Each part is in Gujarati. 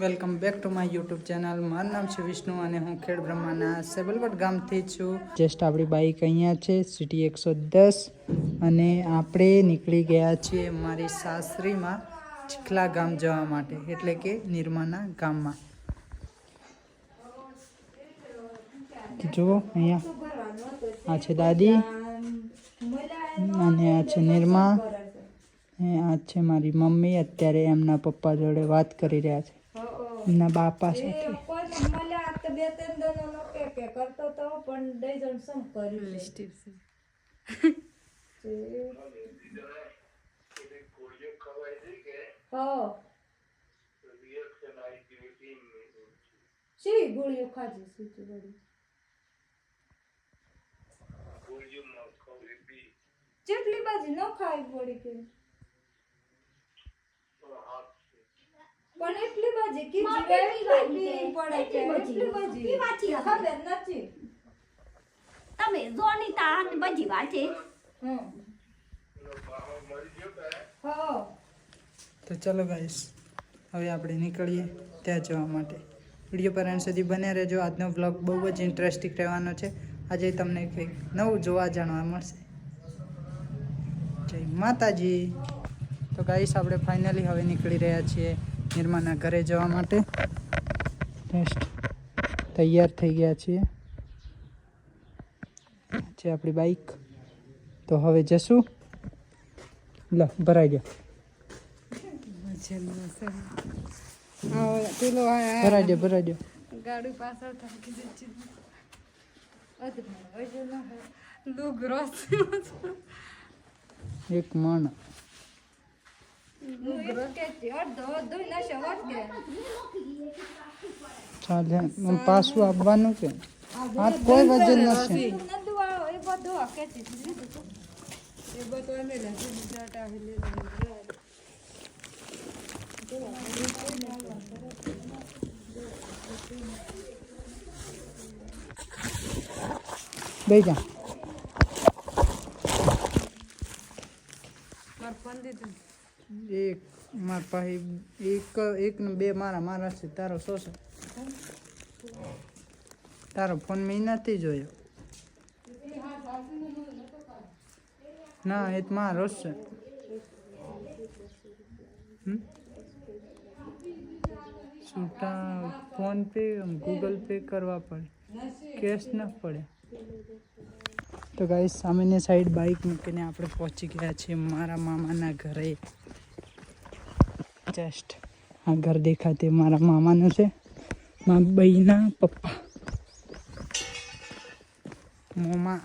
Welcome back to my YouTube channel. મારું નામ છે વિષ્ણુ અને હું ખેડ બ્રહ્માના સેબલવડ ગામથી છું. જસ્ટ આપણી બાઈક અહીંયા છે સિટી 110 અને આપણે નીકળી ગયા છીએ મારી સાસરીમાં ચીખલા ગામ જવા માટે, એટલે કે નિરમાના ગામમાં. જુઓ અહીંયા આ છે દાદી અને આ છે નિરમા, આ છે મારી મમ્મી. અત્યારે એમના પપ્પા જોડે વાત કરી રહ્યા છે, એમના બાપા સાથે. જેટલી બાજી ન ખાવી પડી કે પણ એટલી બાજી કે જીવે પડે કે એટલી બાજી ખબર નથી. તમે જોની તા બજી વાતે તો ચલો ગાઈસ, હવે આપણે નીકળીએ ત્યાં જવા માટે. વિડીયો પર એન્ડ સુધી બને રહેજો. આજનો વ્લોગ બહુ જ ઇન્ટરેસ્ટિંગ રહેવાનો છે. આજે તમને કંઈક નવું જોવા જાણવા મળશે. જય માતાજી. તો ગાઈસ, આપણે ફાઇનલી હવે નીકળી રહ્યા છીએ નિરમાના ઘરે જવા માટે. જસ્ટ તૈયાર થઈ ગયા છીએ. છે આપણી બાઈક. તો હવે જશું. લો, ભરાઈ ગયો. ભરાઈ દો. ગાડી પાછળ થાકી જઈ એક મણ ચાલે. પાછું આવવાનું કે આ કોઈ વજન નથી. બે જા એક મારા પાસે એક ને બે મારા છે. તારો શું છે? તારો ફોન મેં નથી જોયો. ના, એ તો મારો જ છે. છૂટા ફોન પે ગૂગલ પે કરવા પડે, કેશ ન પડે. તો ગાઈસ, સામેની સાઈડ બાઇક મૂકીને આપણે પહોંચી ગયા છીએ મારા મામાના ઘરે. જસ્ટ આ ઘર દેખાતે મારા મામાનું છે, મારા બઈના પપ્પા મોમા.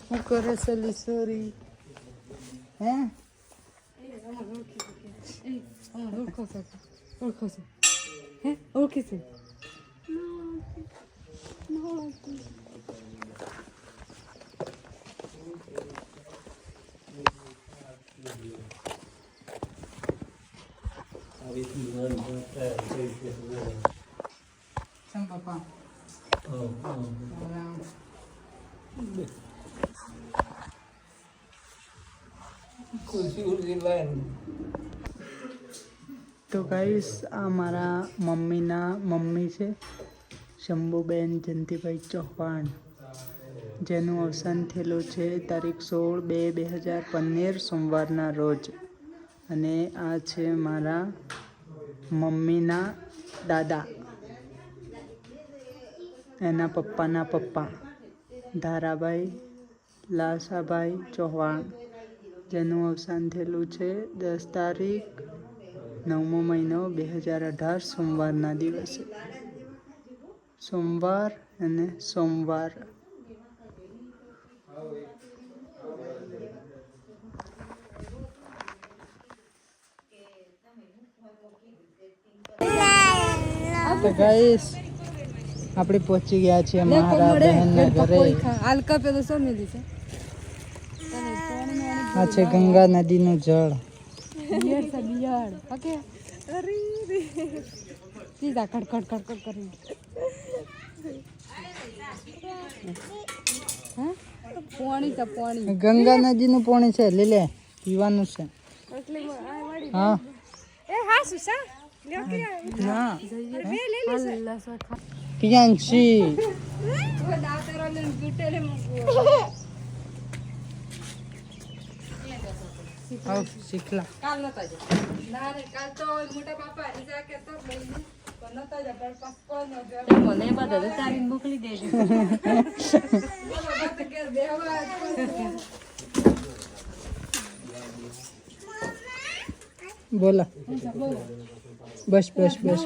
શું કરે છે લીસોરી? હે ઓળખી છે. સમ પપ્પા. તો ગાઈસ, આ મારા મમ્મીના મમ્મી છે, શંભુબેન જયંતિભાઈ ચૌહાણ, જેનું અવસાન થયેલું છે તારીખ 16/2/2015 સોમવારના રોજ. અને આ છે મારા મમ્મીના દાદા, એના પપ્પાના પપ્પા ધારાભાઈ લાસાભાઈ ચૌહાણ, જેનું અવસાન થયેલું છે 10 તારીખ 9મો મહિનો 2018 સોમવારના દિવસે. સોમવાર અને સોમવાર. તો ગાઈસ, આપણે પહોંચી ગયા છીએ મારા બહેનના ઘરે. આ છે ગંગા નદીનું જળ. સીધા કડકડ કરી. ગંગા નદીનું પાણી છે લે પીવાનું છે હા ના પ્રિયાંશી આવ શીખલા મને બધા તારીને મોકલી દેજો બોલા બસ બસ બસ